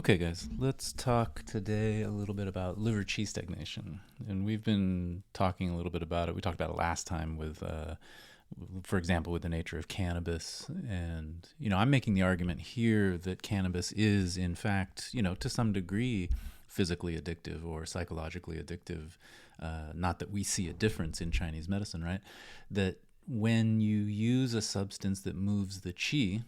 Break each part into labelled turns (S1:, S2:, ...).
S1: Okay, guys, let's talk today a little bit about liver Qi stagnation. And we've been talking a little bit about it. We talked about it last time with, for example, with the nature of cannabis. And, I'm making the argument here that cannabis is, in fact, to some degree, physically addictive or psychologically addictive. Not that we see a difference in Chinese medicine, right? That when you use a substance that moves the Qi,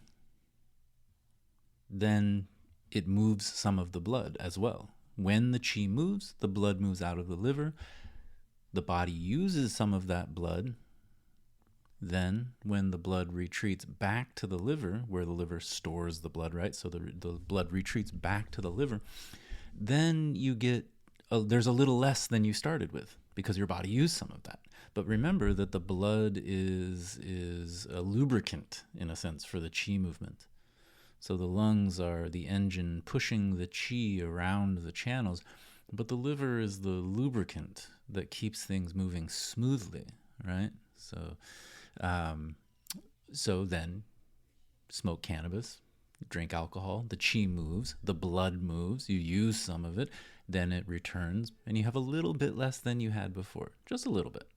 S1: then it moves some of the blood as well. When the Qi moves, the blood moves out of the liver. The body uses some of that blood. Then, when the blood retreats back to the liver, where the liver stores the blood, right? So the blood retreats back to the liver. Then you get, there's a little less than you started with because your body used some of that. But remember that the blood is a lubricant, in a sense, for the Qi movement. So the lungs are the engine pushing the Qi around the channels, but the liver is the lubricant that keeps things moving smoothly, right? So then smoke cannabis, drink alcohol, the Qi moves, the blood moves, you use some of it, then it returns, and you have a little bit less than you had before, just a little bit.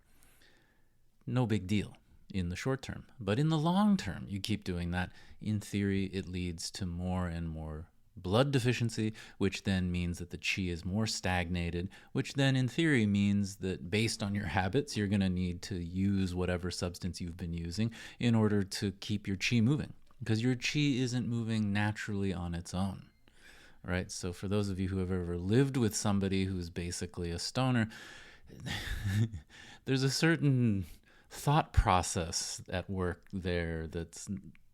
S1: No big deal in the short term. But in the long term, you keep doing that. In theory, it leads to more and more blood deficiency, which then means that the Qi is more stagnated, which then in theory means that based on your habits, you're going to need to use whatever substance you've been using in order to keep your Qi moving, because your Qi isn't moving naturally on its own. Right? So for those of you who have ever lived with somebody who's basically a stoner, there's a certain thought process at work there that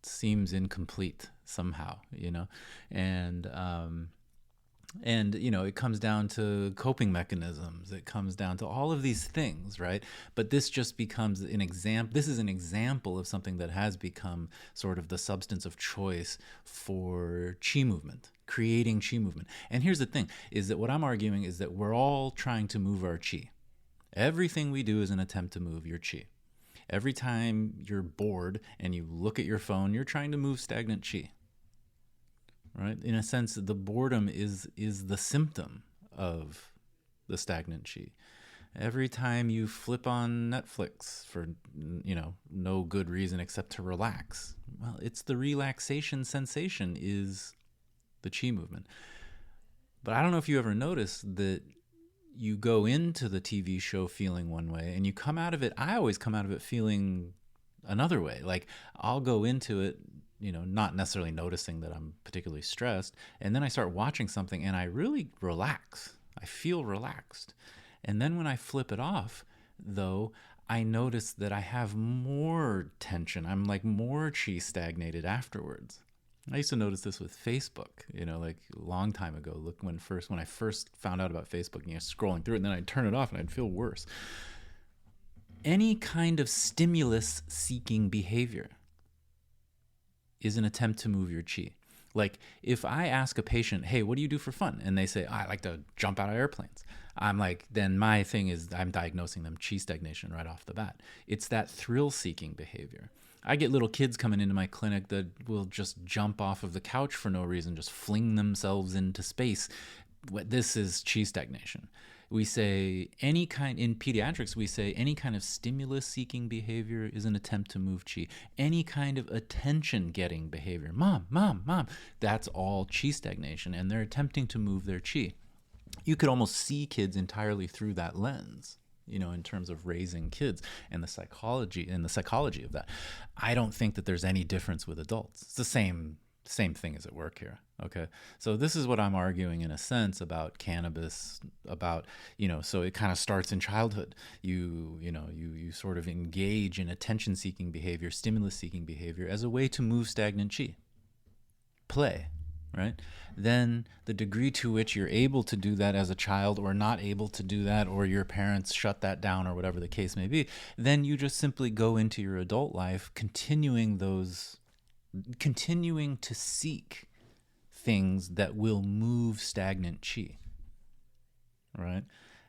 S1: seems incomplete somehow, and it comes down to coping mechanisms. It comes down to all of these things, right? But this just becomes an example. This is an example of something that has become sort of the substance of choice for Qi movement, creating Qi movement. And here's the thing, is that what I'm arguing is that we're all trying to move our Qi. Everything we do is an attempt to move your Qi. Every time you're bored and you look at your phone, you're trying to move stagnant Qi. Right? In a sense, the boredom is the symptom of the stagnant Qi. Every time you flip on Netflix for, no good reason except to relax, well, it's the relaxation sensation is the Qi movement. But I don't know if you ever noticed that you go into the TV show feeling one way and you come out of it, I always come out of it feeling another way. Like I'll go into it, not necessarily noticing that I'm particularly stressed. And then I start watching something and I really relax. I feel relaxed. And then when I flip it off, though, I notice that I have more tension. I'm like more Qi stagnated afterwards. I used to notice this with Facebook, like a long time ago. Look, when I first found out about Facebook, scrolling through it, and then I'd turn it off and I'd feel worse. Any kind of stimulus-seeking behavior is an attempt to move your Qi. Like if I ask a patient, hey, what do you do for fun? And they say, I like to jump out of airplanes. I'm like, then my thing is I'm diagnosing them Qi stagnation right off the bat. It's that thrill-seeking behavior. I get little kids coming into my clinic that will just jump off of the couch for no reason, just fling themselves into space. This is Qi stagnation. We say in pediatrics, we say any kind of stimulus-seeking behavior is an attempt to move Qi. Any kind of attention-getting behavior, mom, that's all Qi stagnation, and they're attempting to move their Qi. You could almost see kids entirely through that lens, in terms of raising kids and the psychology of that. I don't think that there's any difference with adults. It's the same thing is at work here. Okay. So this is what I'm arguing in a sense about cannabis, about, so it kind of starts in childhood. You sort of engage in attention seeking behavior, stimulus seeking behavior as a way to move stagnant Qi. Play. Right? Then the degree to which you're able to do that as a child or not able to do that, or your parents shut that down or whatever the case may be, then you just simply go into your adult life continuing to seek things that will move stagnant Qi. Right?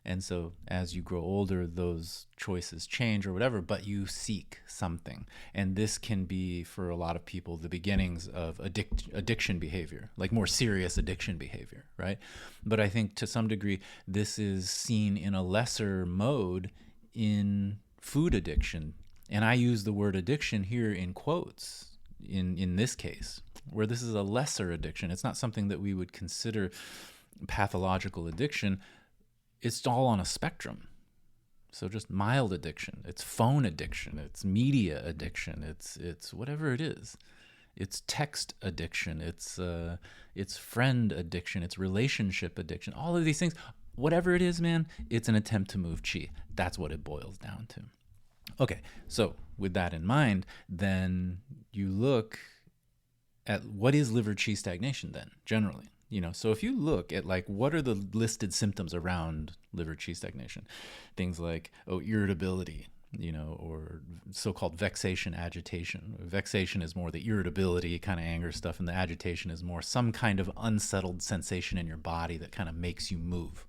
S1: And so as you grow older, those choices change or whatever, but you seek something. And this can be, for a lot of people, the beginnings of addiction behavior, like more serious addiction behavior, right? But I think to some degree, this is seen in a lesser mode in food addiction. And I use the word addiction here in quotes in this case, where this is a lesser addiction. It's not something that we would consider pathological addiction. It's all on a spectrum. So just mild addiction, it's phone addiction, it's media addiction, it's whatever it is. It's text addiction, it's friend addiction, it's relationship addiction. All of these things, whatever it is, man, it's an attempt to move qi. That's what it boils down to. Okay, so with that in mind, then you look at what is liver qi stagnation then, generally. So if you look at like what are the listed symptoms around liver qi stagnation, things like irritability, or so-called vexation, agitation. Vexation is more the irritability kind of anger stuff, and the agitation is more some kind of unsettled sensation in your body that kind of makes you move.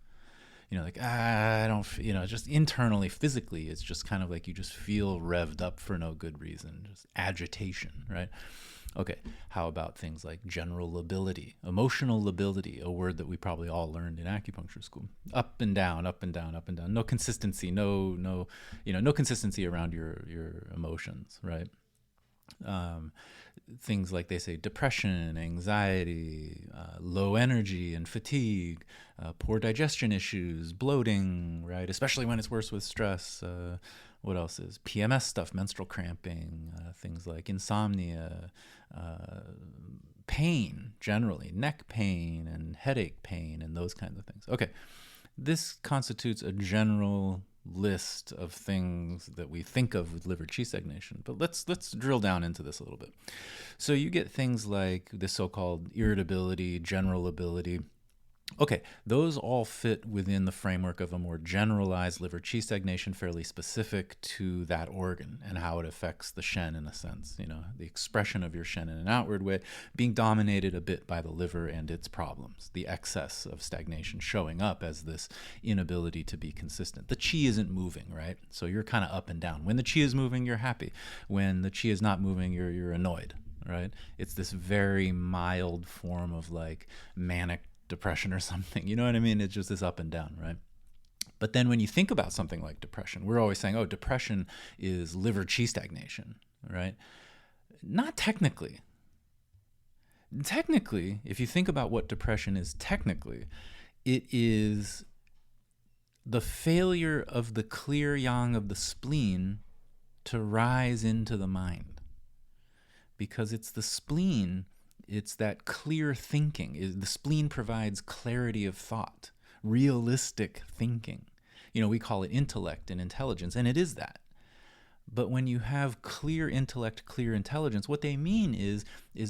S1: Like, I don't, just internally, physically, it's just kind of like you just feel revved up for no good reason, just agitation, right? Okay, how about things like general lability, emotional lability, a word that we probably all learned in acupuncture school. Up and down, up and down, up and down. No consistency, no consistency around your emotions, right? Things like they say depression, anxiety, low energy and fatigue, poor digestion issues, bloating, right? Especially when it's worse with stress. What else is PMS stuff, menstrual cramping, things like insomnia, pain generally, neck pain and headache pain and those kinds of things. Okay, this constitutes a general list of things that we think of with liver qi stagnation, but let's drill down into this a little bit. So you get things like the so-called irritability, general lability. Okay, those all fit within the framework of a more generalized liver qi stagnation, fairly specific to that organ and how it affects the shen in a sense, the expression of your shen in an outward way, being dominated a bit by the liver and its problems, the excess of stagnation showing up as this inability to be consistent. The qi isn't moving, right? So you're kind of up and down. When the qi is moving, you're happy. When the qi is not moving, you're annoyed, right? It's this very mild form of like manic depression or something, you know what I mean? It's just this up and down, right? But then when you think about something like depression, we're always saying, depression is liver qi stagnation, right? Not technically. Technically, if you think about what depression is technically, it is the failure of the clear yang of the spleen to rise into the mind. Because it's the spleen, it's that clear thinking. The spleen provides clarity of thought, realistic thinking. We call it intellect and intelligence, and it is that. But when you have clear intellect, clear intelligence, what they mean is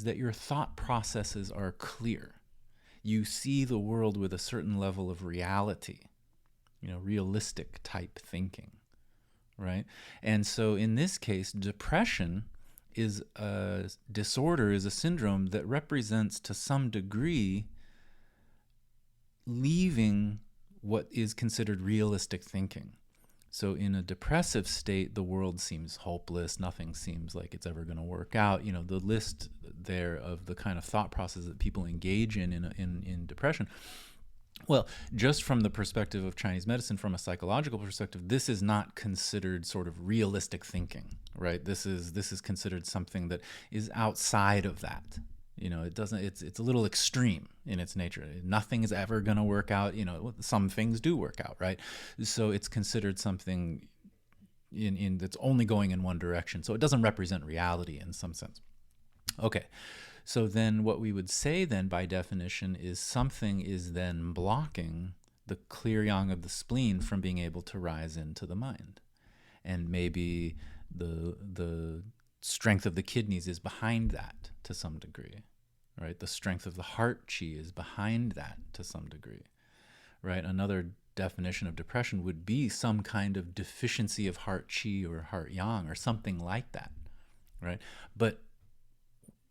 S1: that your thought processes are clear. You see the world with a certain level of reality, realistic type thinking, right? And so in this case, depression is a disorder, is a syndrome that represents to some degree leaving what is considered realistic thinking. So in a depressive state, the world seems hopeless. Nothing seems like it's ever going to work out. The list there of the kind of thought process that people engage in depression. Well, just from the perspective of Chinese medicine, from a psychological perspective, this is not considered sort of realistic thinking, right? This is considered something that is outside of that. It's a little extreme in its nature. Nothing is ever going to work out. Some things do work out, right? So it's considered something in that's only going in one direction. So it doesn't represent reality in some sense. Okay. So then what we would say then by definition is something is then blocking the clear yang of the spleen from being able to rise into the mind. And maybe the strength of the kidneys is behind that to some degree, right? The strength of the heart qi is behind that to some degree, right? Another definition of depression would be some kind of deficiency of heart qi or heart yang or something like that, right? But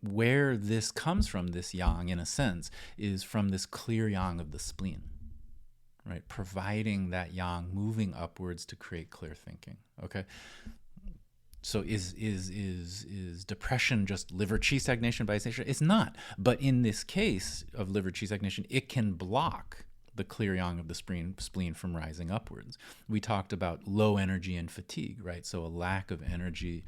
S1: where this comes from, this yang, in a sense, is from this clear yang of the spleen, right? Providing that yang, moving upwards to create clear thinking. Okay. So is depression just liver qi stagnation by its nature? It's not. But in this case of liver qi stagnation, it can block the clear yang of the spleen from rising upwards. We talked about low energy and fatigue, right? So a lack of energy.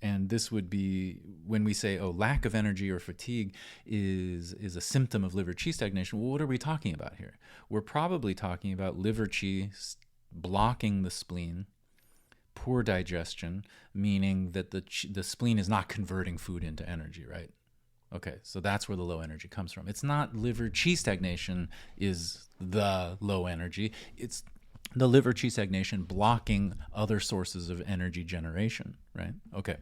S1: And this would be when we say, oh, lack of energy or fatigue is a symptom of liver qi stagnation. Well, what are we talking about here? We're probably talking about liver qi blocking the spleen, poor digestion, meaning that the spleen is not converting food into energy, right? Okay, so that's where the low energy comes from. It's not liver qi stagnation is the low energy. It's the liver qi stagnation blocking other sources of energy generation, right? Okay.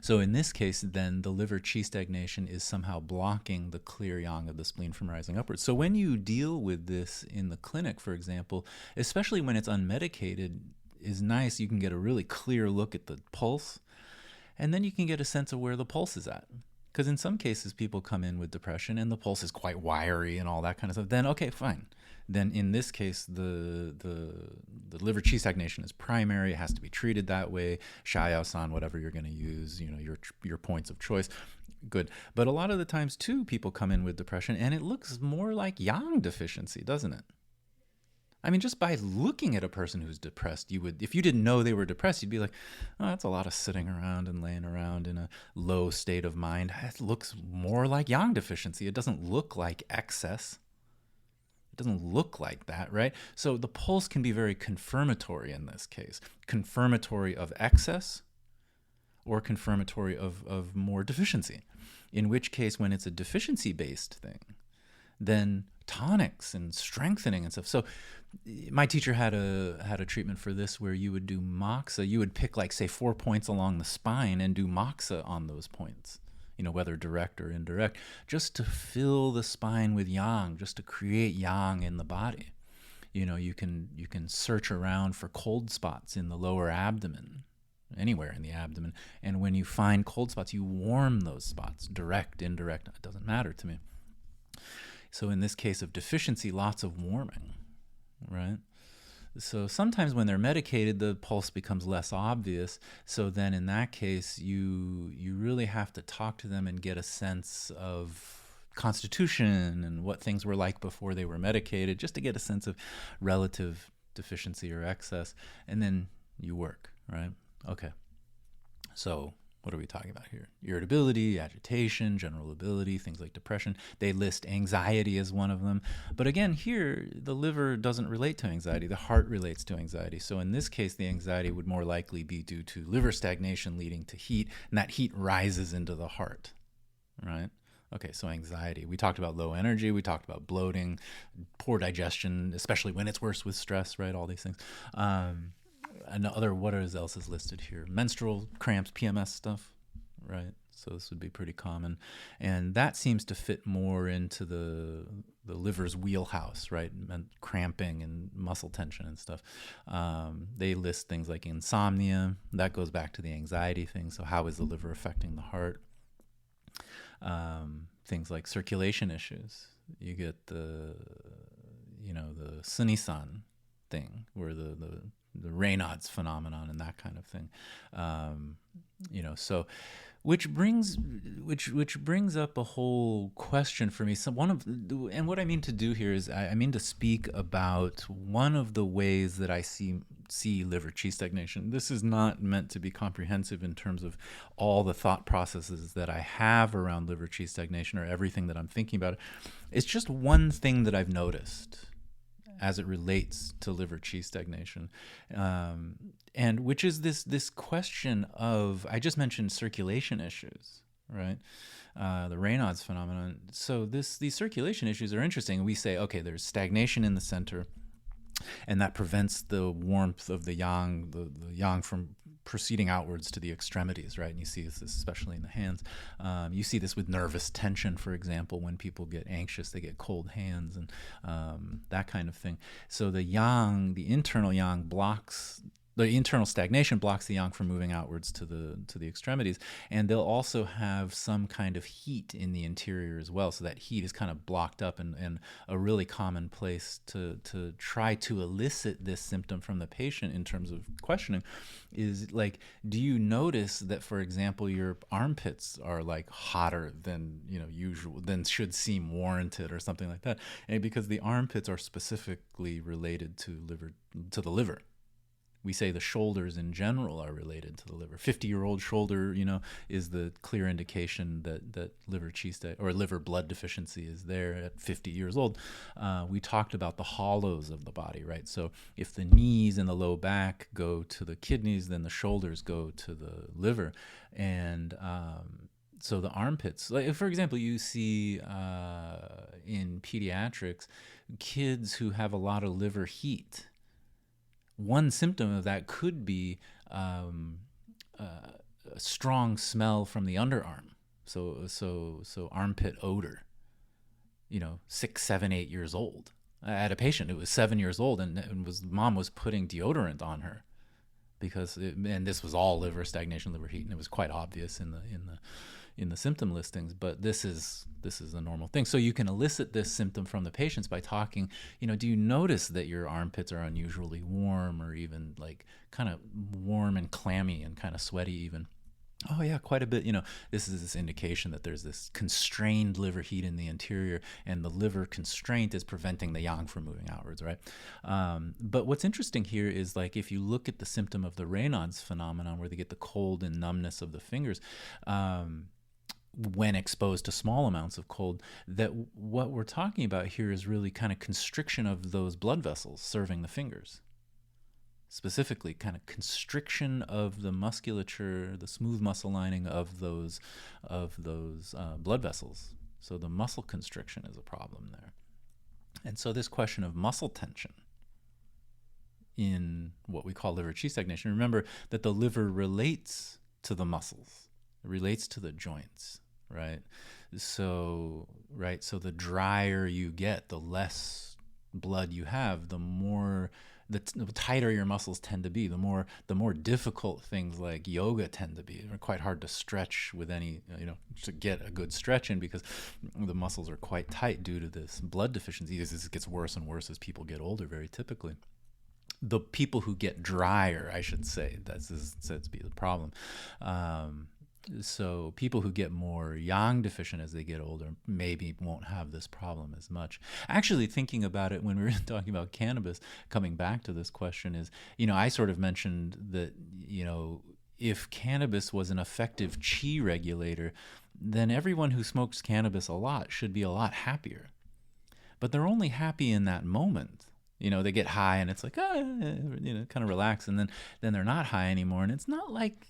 S1: So in this case, then, the liver qi stagnation is somehow blocking the clear yang of the spleen from rising upwards. So when you deal with this in the clinic, for example, especially when it's unmedicated, is nice. You can get a really clear look at the pulse, and then you can get a sense of where the pulse is at. Because in some cases, people come in with depression and the pulse is quite wiry and all that kind of stuff. Then, okay, fine. Then in this case, the liver qi stagnation is primary. It has to be treated that way. Xiaosan, whatever you're going to use, your points of choice. Good. But a lot of the times, too, people come in with depression and it looks more like yang deficiency, doesn't it? I mean, just by looking at a person who's depressed, you would, if you didn't know they were depressed, you'd be like, oh, that's a lot of sitting around and laying around in a low state of mind. It looks more like yang deficiency. It doesn't look like excess. It doesn't look like that, right? So the pulse can be very confirmatory in this case. Confirmatory of excess or confirmatory of more deficiency. In which case, when it's a deficiency-based thing, then tonics and strengthening and stuff. So my teacher had a treatment for this where you would do moxa. You would pick, like, say, 4 points along the spine and do moxa on those points, whether direct or indirect, just to fill the spine with yang, just to create yang in the body. You can search around for cold spots in the lower abdomen, anywhere in the abdomen, and when you find cold spots, you warm those spots, direct, indirect, it doesn't matter to me. So in this case of deficiency, lots of warming, right? So sometimes when they're medicated, the pulse becomes less obvious. So then in that case, you really have to talk to them and get a sense of constitution and what things were like before they were medicated, just to get a sense of relative deficiency or excess. And then you work, right? Okay. So what are we talking about here? Irritability, agitation, general ability, things like depression. They list anxiety as one of them. But again, here, the liver doesn't relate to anxiety. The heart relates to anxiety. So in this case, the anxiety would more likely be due to liver stagnation leading to heat, and that heat rises into the heart, right? Okay, so anxiety. We talked about low energy. We talked about bloating, poor digestion, especially when it's worse with stress, right? All these things. Another, what else is listed here? Menstrual cramps, PMS stuff, right? So this would be pretty common. And that seems to fit more into the liver's wheelhouse, right? Cramping and muscle tension and stuff. They list things like insomnia. That goes back to the anxiety thing. So how is the liver affecting the heart? Things like circulation issues. You get the Sunisan thing, where the Raynaud's phenomenon and that kind of thing, so which brings up a whole question for me. So and what I mean to do here is I mean to speak about one of the ways that I see liver qi stagnation. This is not meant to be comprehensive in terms of all the thought processes that I have around liver qi stagnation or everything that I'm thinking about. It's just one thing that I've noticed as it relates to liver qi stagnation, and which is this question of, I just mentioned circulation issues, right? The Raynaud's phenomenon. So these circulation issues are interesting. We say, okay, there's stagnation in the center, and that prevents the warmth of the yang from proceeding outwards to the extremities, right? And you see this especially in the hands. You see this with nervous tension, for example. When people get anxious, they get cold hands and that kind of thing. So the internal yang blocks the internal stagnation blocks the yang from moving outwards to the extremities, and they'll also have some kind of heat in the interior as well. So that heat is kind of blocked up, and a really common place to try to elicit this symptom from the patient in terms of questioning is like, do you notice that, for example, your armpits are like hotter than usual, than should seem warranted, or something like that? And because the armpits are specifically related to the liver. We say the shoulders in general are related to the liver. 50-year-old shoulder, is the clear indication that liver Qi or liver blood deficiency is there at 50 years old. We talked about the hollows of the body, right? So if the knees and the low back go to the kidneys, then the shoulders go to the liver. And so the armpits, like for example, you see in pediatrics, kids who have a lot of liver heat. One symptom of that could be a strong smell from the underarm. So armpit odor. 6, 7, 8 years old. I had a patient who was 7 years old, and mom was putting deodorant on her and this was all liver stagnation, liver heat, and it was quite obvious in the symptom listings. But this is a normal thing. So you can elicit this symptom from the patients by talking, do you notice that your armpits are unusually warm, or even like kind of warm and clammy and kind of sweaty even? Oh yeah, quite a bit. This is this indication that there's this constrained liver heat in the interior, and the liver constraint is preventing the yang from moving outwards, right? But what's interesting here is, like, if you look at the symptom of the Raynaud's phenomenon, where they get the cold and numbness of the fingers, when exposed to small amounts of cold, that what we're talking about here is really kind of constriction of those blood vessels serving the fingers. Specifically, kind of constriction of the musculature, the smooth muscle lining of those blood vessels. So the muscle constriction is a problem there. And so this question of muscle tension in what we call liver Qi stagnation, remember that the liver relates to the muscles, it relates to the joints, right? So the drier you get, the less blood you have, the tighter your muscles tend to be, the more difficult things like yoga tend to be. They're quite hard to stretch with any, to get a good stretch in, because the muscles are quite tight due to this blood deficiency. This gets worse and worse as people get older, very typically. The people who get drier, I should say, that's said to be the problem. So people who get more yang deficient as they get older maybe won't have this problem as much. Actually, thinking about it, when we were talking about cannabis, coming back to this question is, I sort of mentioned that, if cannabis was an effective Qi regulator, then everyone who smokes cannabis a lot should be a lot happier. But they're only happy in that moment. They get high and it's like, kind of relax, and then they're not high anymore. And it's not like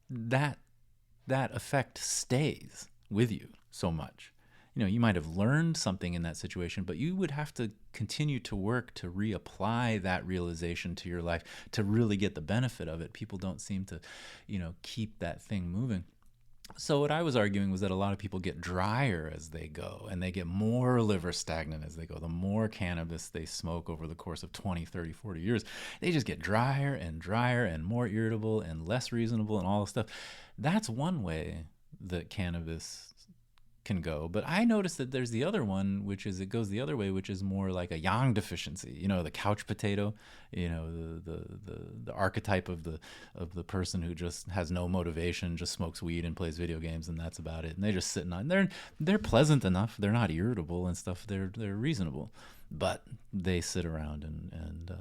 S1: that effect stays with you so much. You might have learned something in that situation, but you would have to continue to work to reapply that realization to your life to really get the benefit of it. People don't seem to, keep that thing moving. So what I was arguing was that a lot of people get drier as they go, and they get more liver stagnant as they go. The more cannabis they smoke over the course of 20, 30, 40 years, they just get drier and drier and more irritable and less reasonable and all this stuff. That's one way that cannabis can go. But I noticed that there's the other one, which is it goes the other way, which is more like a yang deficiency. The couch potato, the archetype of the person who just has no motivation, just smokes weed and plays video games, and that's about it. And they're just sitting on. They're pleasant enough. They're not irritable and stuff. They're reasonable, but they sit around and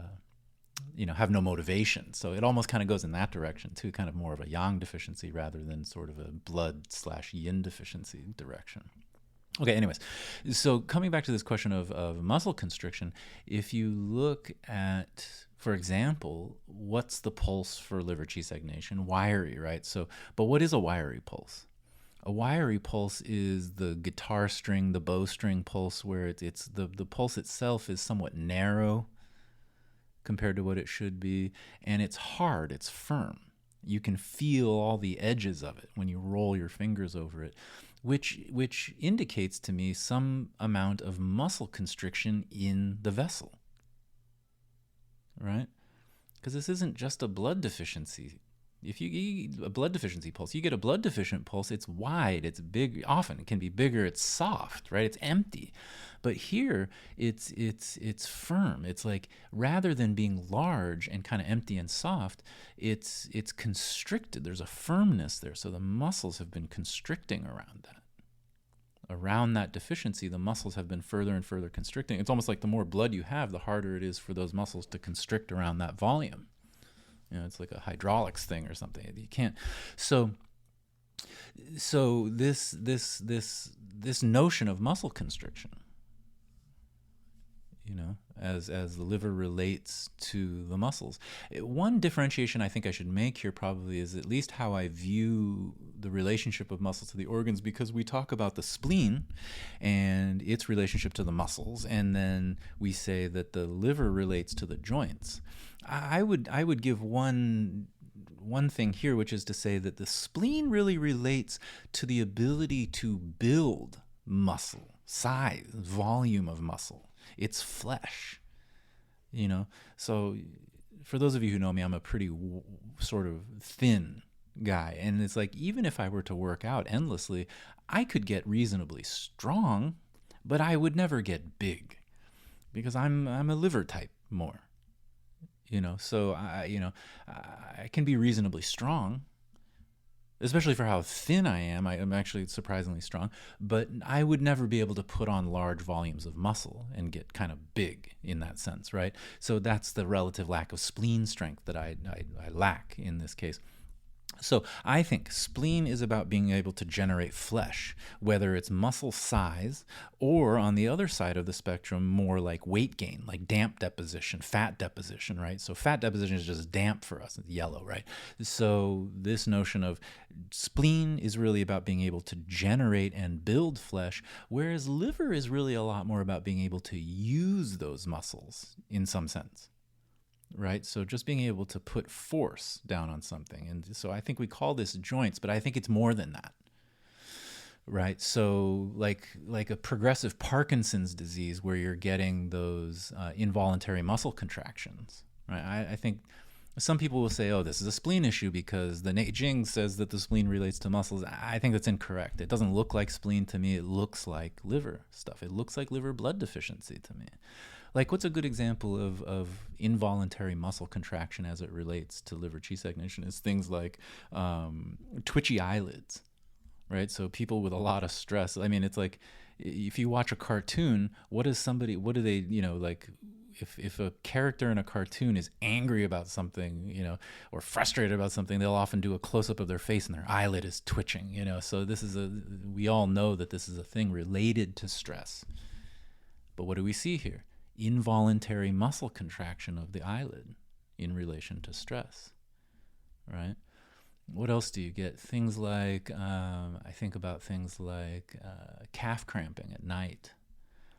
S1: have no motivation. So it almost kind of goes in that direction too, kind of more of a yang deficiency rather than sort of a blood/yin deficiency direction. Okay, anyways, so coming back to this question of muscle constriction, if you look at, for example, what's the pulse for liver Qi stagnation? Wiry, right? So, but what is a wiry pulse? A wiry pulse is the guitar string, the bowstring pulse, where it's the pulse itself is somewhat narrow compared to what it should be, and it's hard, it's firm. You can feel all the edges of it when you roll your fingers over it, which indicates to me some amount of muscle constriction in the vessel, right? because this isn't just a blood deficiency. If you get a blood deficiency pulse, you get a blood deficient pulse, it's wide, it's big, often it can be bigger, it's soft, right? It's empty. But here it's firm. It's like, rather than being large and kind of empty and soft, it's constricted. There's a firmness there. So the muscles have been constricting around that. Around that deficiency, the muscles have been further and further constricting. It's almost like the more blood you have, the harder it is for those muscles to constrict around that volume. It's like a hydraulics thing or something. You can't. So this notion of muscle constriction, as the liver relates to the muscles. One differentiation I think I should make here probably is at least how I view the relationship of muscles to the organs, because we talk about the spleen and its relationship to the muscles, and then we say that the liver relates to the joints. I would give one thing here, which is to say that the spleen really relates to the ability to build muscle, size, volume of muscle. It's flesh, So for those of you who know me, I'm a pretty sort of thin guy. And it's like, even if I were to work out endlessly, I could get reasonably strong, but I would never get big, because I'm a liver type more, So I can be reasonably strong, especially for how thin I am. I'm actually surprisingly strong, but I would never be able to put on large volumes of muscle and get kind of big in that sense, right? So that's the relative lack of spleen strength that I lack in this case. So I think spleen is about being able to generate flesh, whether it's muscle size or, on the other side of the spectrum, more like weight gain, like damp deposition, fat deposition, right? So fat deposition is just damp for us. It's yellow, right? So this notion of spleen is really about being able to generate and build flesh, whereas liver is really a lot more about being able to use those muscles in some sense. Right? So just being able to put force down on something. And so I think we call this joints, but I think it's more than that. Right? So like a progressive Parkinson's disease, where you're getting those involuntary muscle contractions. Right? I think some people will say, oh, this is a spleen issue because the Neijing says that the spleen relates to muscles. I think that's incorrect. It doesn't look like spleen to me. It looks like liver stuff. It looks like liver blood deficiency to me. Like, what's a good example of involuntary muscle contraction as it relates to liver Qi stagnation is things like twitchy eyelids, right? So people with a lot of stress. I mean, it's like, if you watch a cartoon, what do they, like, if a character in a cartoon is angry about something, or frustrated about something, they'll often do a close-up of their face and their eyelid is twitching, So we all know that this is a thing related to stress. But what do we see here? Involuntary muscle contraction of the eyelid in relation to stress, right? What else do you get? Things like, I think about things like calf cramping at night,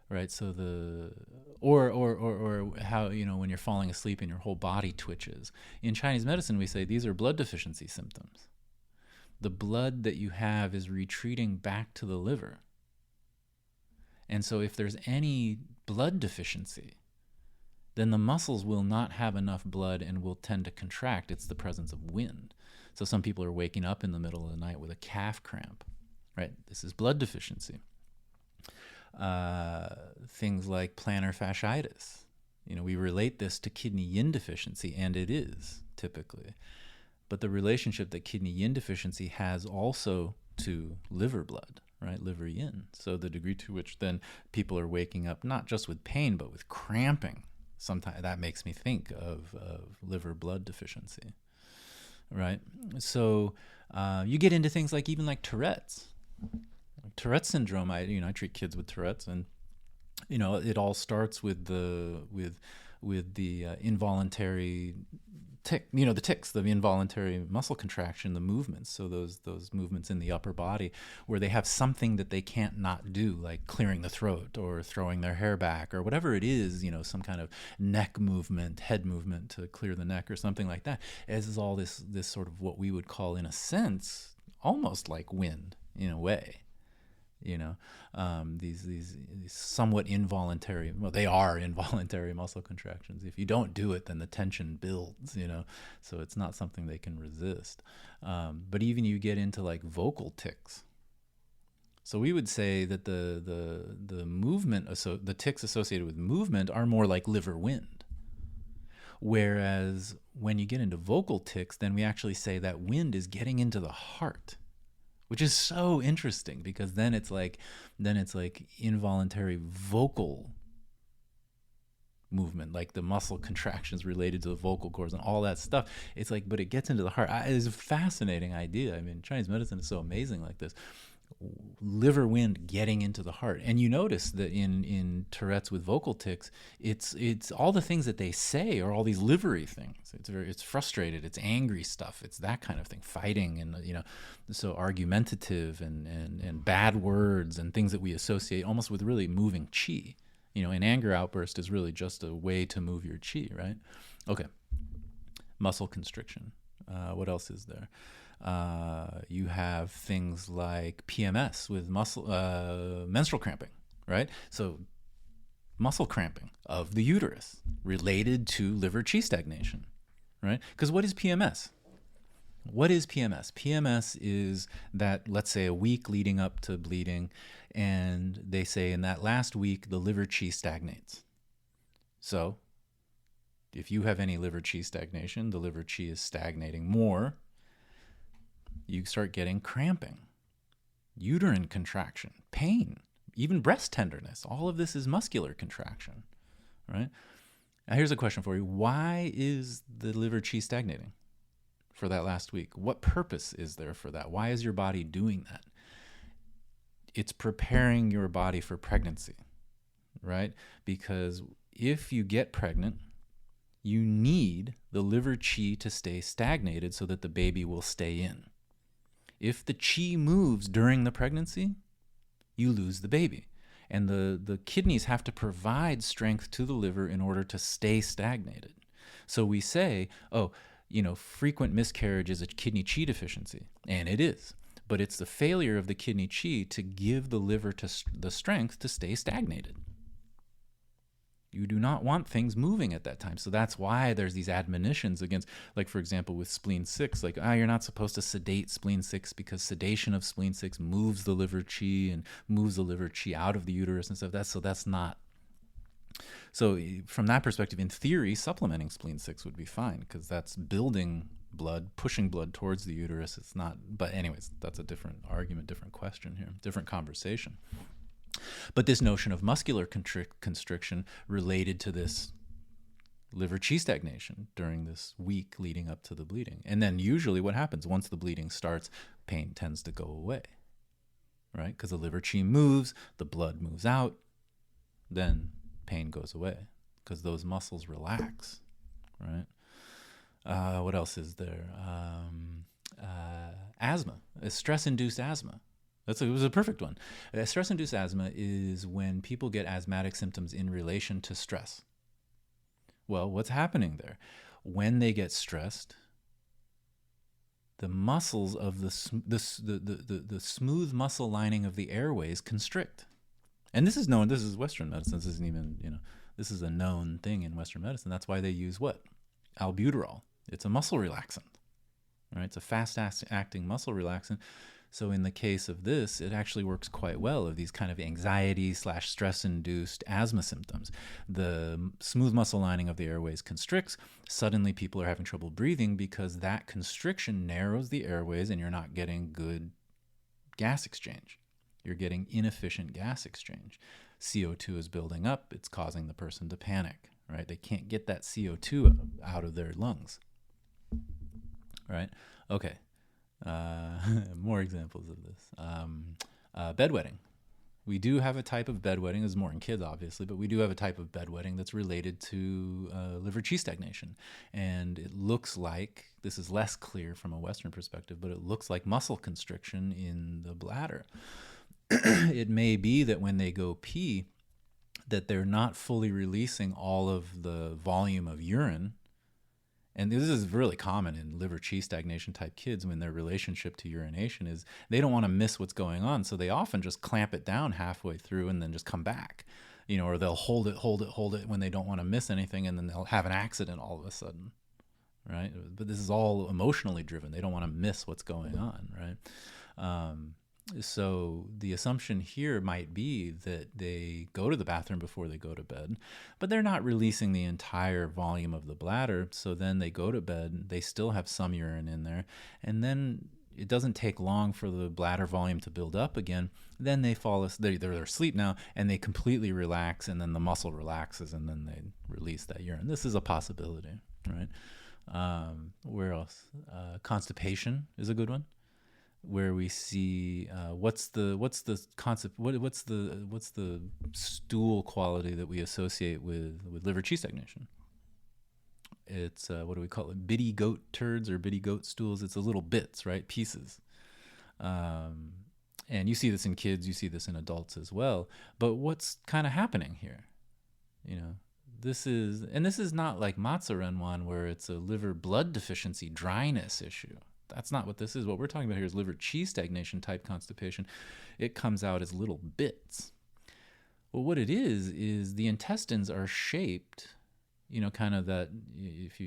S1: right? So or how, when you're falling asleep and your whole body twitches. In Chinese medicine, we say these are blood deficiency symptoms. The blood that you have is retreating back to the liver. And so if there's any blood deficiency, then the muscles will not have enough blood and will tend to contract. It's the presence of wind. So some people are waking up in the middle of the night with a calf cramp, right? This is blood deficiency. Things like plantar fasciitis. We relate this to kidney yin deficiency, and it is typically. But the relationship that kidney yin deficiency has also to liver blood, right? Liver yin. So the degree to which then people are waking up not just with pain, but with cramping, sometimes that makes me think of liver blood deficiency, right? So you get into things like even like Tourette's. Tourette's syndrome, I treat kids with Tourette's, and it all starts with the involuntary tick, the tics, the involuntary muscle contraction, the movements. So those movements in the upper body where they have something that they can't not do, like clearing the throat or throwing their hair back or whatever it is, some kind of neck movement, head movement to clear the neck or something like that. As is all this sort of what we would call, in a sense, almost like wind in a way. you know, these somewhat involuntary, well, they are involuntary muscle contractions. If you don't do it, then the tension builds, you know, so it's not something they can resist. But even you get into like vocal tics. So we would say that the movement, the tics associated with movement are more like liver wind. Whereas when you get into vocal tics, then we actually say that wind is getting into the heart, which is so interesting because then it's like involuntary vocal movement, like the muscle contractions related to the vocal cords and all that stuff. It's like, but it gets into the heart. It's a fascinating idea. I mean, Chinese medicine is so amazing like this. Liver wind getting into the heart. And you notice that in Tourette's with vocal tics, it's all the things that they say are all these livery things. It's frustrated, it's angry stuff, it's that kind of thing, fighting, and you know, so argumentative and bad words and things that we associate almost with really moving qi. You know, an anger outburst is really just a way to move your qi, right? Okay. Muscle constriction. What else is there? You have things like PMS with menstrual cramping, right? So muscle cramping of the uterus related to liver qi stagnation, right? Because what is PMS? What is PMS? PMS is that, let's say, a week leading up to bleeding, and they say in that last week, the liver qi stagnates. So if you have any liver qi stagnation, the liver qi is stagnating more, you start getting cramping, uterine contraction, pain, even breast tenderness. All of this is muscular contraction, right? Now here's a question for you. Why is the liver qi stagnating for that last week? What purpose is there for that? Why is your body doing that? It's preparing your body for pregnancy, right? Because if you get pregnant, you need the liver qi to stay stagnated so that the baby will stay in. If the qi moves during the pregnancy, you lose the baby. And the kidneys have to provide strength to the liver in order to stay stagnated. So we say, oh, you know, frequent miscarriage is a kidney qi deficiency. And it is. But it's the failure of the kidney qi to give the liver the strength to stay stagnated. You do not want things moving at that time. So that's why there's these admonitions against, like, for example, with spleen 6, like, you're not supposed to sedate spleen 6 because sedation of spleen 6 moves the liver qi and moves the liver qi out of the uterus and stuff. That's not. So from that perspective, in theory, supplementing spleen 6 would be fine because that's building blood, pushing blood towards the uterus. It's not. But anyways, that's a different argument, different question here, different conversation. But this notion of muscular constriction related to this liver qi stagnation during this week leading up to the bleeding. And then usually what happens once the bleeding starts, pain tends to go away, right? Because the liver qi moves, the blood moves out, then pain goes away because those muscles relax, right? What else is there? Asthma, stress-induced asthma. It was a perfect one. Stress-induced asthma is when people get asthmatic symptoms in relation to stress. Well, what's happening there? When they get stressed, the muscles of the smooth muscle lining of the airways constrict. And this is known. This is Western medicine. This isn't even, this is a known thing in Western medicine. That's why they use what? Albuterol. It's a muscle relaxant, right? It's a fast-acting muscle relaxant. So in the case of this, it actually works quite well of these kind of anxiety/stress-induced asthma symptoms. The smooth muscle lining of the airways constricts. Suddenly people are having trouble breathing because that constriction narrows the airways and you're not getting good gas exchange. You're getting inefficient gas exchange. CO2 is building up. It's causing the person to panic, right? They can't get that CO2 out of their lungs, right? Okay. More examples of this. Bedwetting. We do have a type of bedwetting. There's more in kids, obviously, but we do have a type of bedwetting that's related to liver qi stagnation. And it looks like, this is less clear from a Western perspective, but it looks like muscle constriction in the bladder. It may be that when they go pee, that they're not fully releasing all of the volume of urine, And this is really common in liver Qi stagnation type kids when their relationship to urination is they don't want to miss what's going on. So they often just clamp it down halfway through and then just come back, or they'll hold it when they don't want to miss anything. And then they'll have an accident all of a sudden. Right. But this is all emotionally driven. They don't want to miss what's going on. Right. So the assumption here might be that they go to the bathroom before they go to bed, but they're not releasing the entire volume of the bladder. So then they go to bed, they still have some urine in there, and then it doesn't take long for the bladder volume to build up again. Then they fall asleep, they're asleep now, and they completely relax, and then the muscle relaxes, and then they release that urine. This is a possibility, right? Where else? Constipation is a good one, where we see what's the concept, what's the stool quality that we associate with liver Qi stagnation. It's what do we call it? Bitty goat turds or bitty goat stools. It's a little bits, right? Pieces. And you see this in kids, you see this in adults as well. But what's kind of happening here? This is not like matzo renwan where it's a liver blood deficiency dryness issue. That's not what this is. What we're talking about here is liver Qi stagnation type constipation. It comes out as little bits. Well, what it is the intestines are shaped, kind of that. If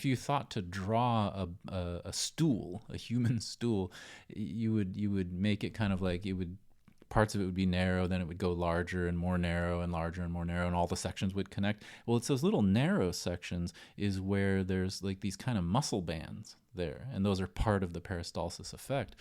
S1: you thought to draw a stool, a human stool, you would make it kind of like parts of it would be narrow, then it would go larger and more narrow and larger and more narrow, and all the sections would connect. Well, it's those little narrow sections is where there's like these kind of muscle bands there, and those are part of the peristalsis effect.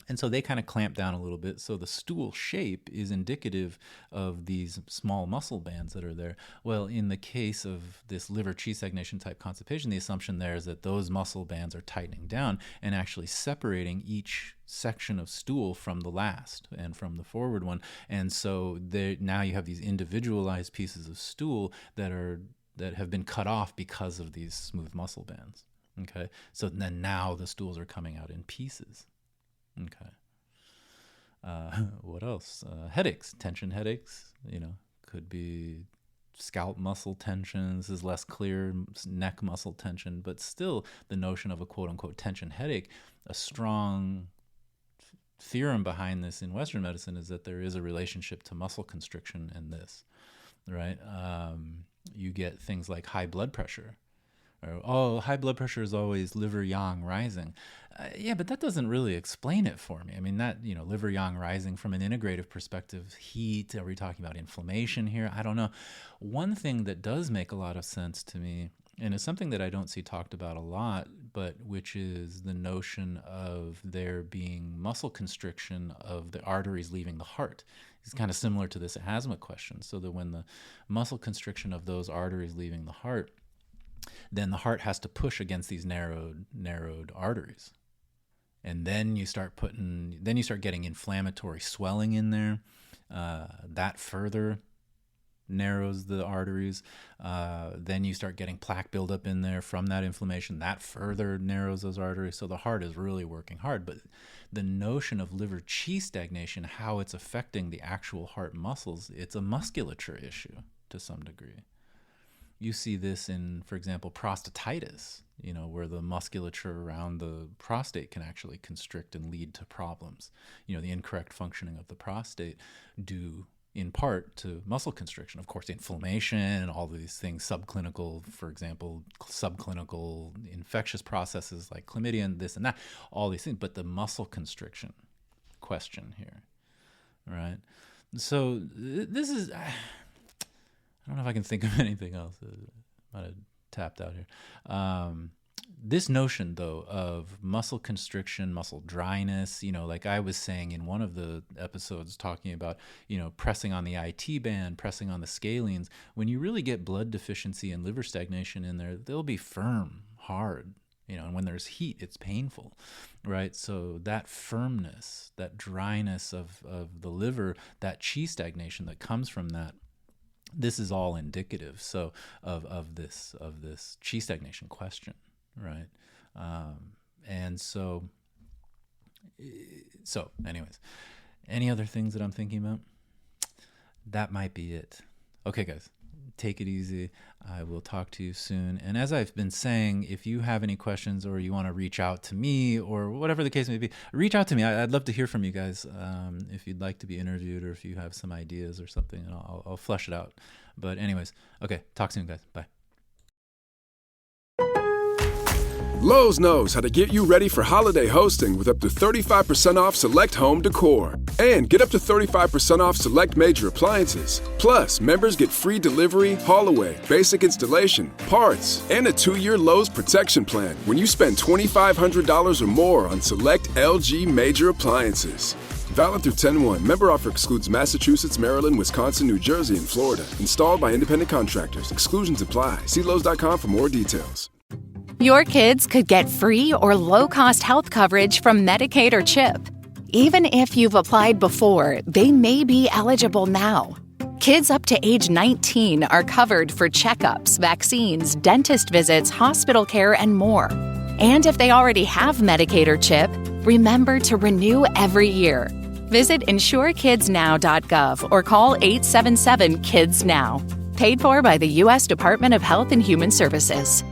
S1: And so they kind of clamp down a little bit. So the stool shape is indicative of these small muscle bands that are there. Well, in the case of this liver Qi stagnation type constipation, the assumption there is that those muscle bands are tightening down and actually separating each section of stool from the last and from the forward one. And so now you have these individualized pieces of stool that have been cut off because of these smooth muscle bands. Okay. So then now the stools are coming out in pieces. Okay. What else? Headaches, tension headaches, could be scalp muscle tension. This is less clear, neck muscle tension, but still the notion of a quote unquote tension headache, a strong theorem behind this in Western medicine is that there is a relationship to muscle constriction in this, right? You get things like high blood pressure. High blood pressure is always liver yang rising. Yeah, but that doesn't really explain it for me. I mean, that, liver yang rising from an integrative perspective, heat, are we talking about inflammation here? I don't know. One thing that does make a lot of sense to me, and it's something that I don't see talked about a lot, but which is the notion of there being muscle constriction of the arteries leaving the heart. It's kind of similar to this asthma question. So that when the muscle constriction of those arteries leaving the heart, then the heart has to push against these narrowed arteries. And then you start getting inflammatory swelling in there. That further narrows the arteries. Then you start getting plaque buildup in there from that inflammation. That further narrows those arteries. So the heart is really working hard. But the notion of liver Qi stagnation, how it's affecting the actual heart muscles, it's a musculature issue to some degree. You see this in, for example, prostatitis, where the musculature around the prostate can actually constrict and lead to problems. The incorrect functioning of the prostate due in part to muscle constriction. Of course, inflammation and all of these things, subclinical, for example, subclinical infectious processes like chlamydia and this and that, all these things, but the muscle constriction question here, right? So this is... I don't know if I can think of anything else. I might have tapped out here. This notion, though, of muscle constriction, muscle dryness, like I was saying in one of the episodes talking about, pressing on the IT band, pressing on the scalenes, when you really get blood deficiency and liver stagnation in there, they'll be firm, hard. And when there's heat, it's painful, right? So that firmness, that dryness of the liver, that Qi stagnation that comes from that, this is all indicative of this Qi stagnation question, right? And so anyways, any other things that I'm thinking about? That might be it. Okay, guys, Take it easy. I will talk to you soon. And as I've been saying, if you have any questions or you want to reach out to me or whatever the case may be, reach out to me. I'd love to hear from you guys. If you'd like to be interviewed or if you have some ideas or something, and I'll flesh it out. But anyways, okay, talk soon, guys. Bye.
S2: Lowe's knows how to get you ready for holiday hosting with up to 35% off select home decor. And get up to 35% off select major appliances. Plus, members get free delivery, haul away, basic installation, parts, and a 2-year Lowe's protection plan when you spend $2,500 or more on select LG major appliances. Valid through 10/1. Member offer excludes Massachusetts, Maryland, Wisconsin, New Jersey, and Florida. Installed by independent contractors. Exclusions apply. See Lowe's.com for more details.
S3: Your kids could get free or low-cost health coverage from Medicaid or CHIP. Even if you've applied before, they may be eligible now. Kids up to age 19 are covered for checkups, vaccines, dentist visits, hospital care, and more. And if they already have Medicaid or CHIP, remember to renew every year. Visit insurekidsnow.gov or call 877-KIDS-NOW. Paid for by the U.S. Department of Health and Human Services.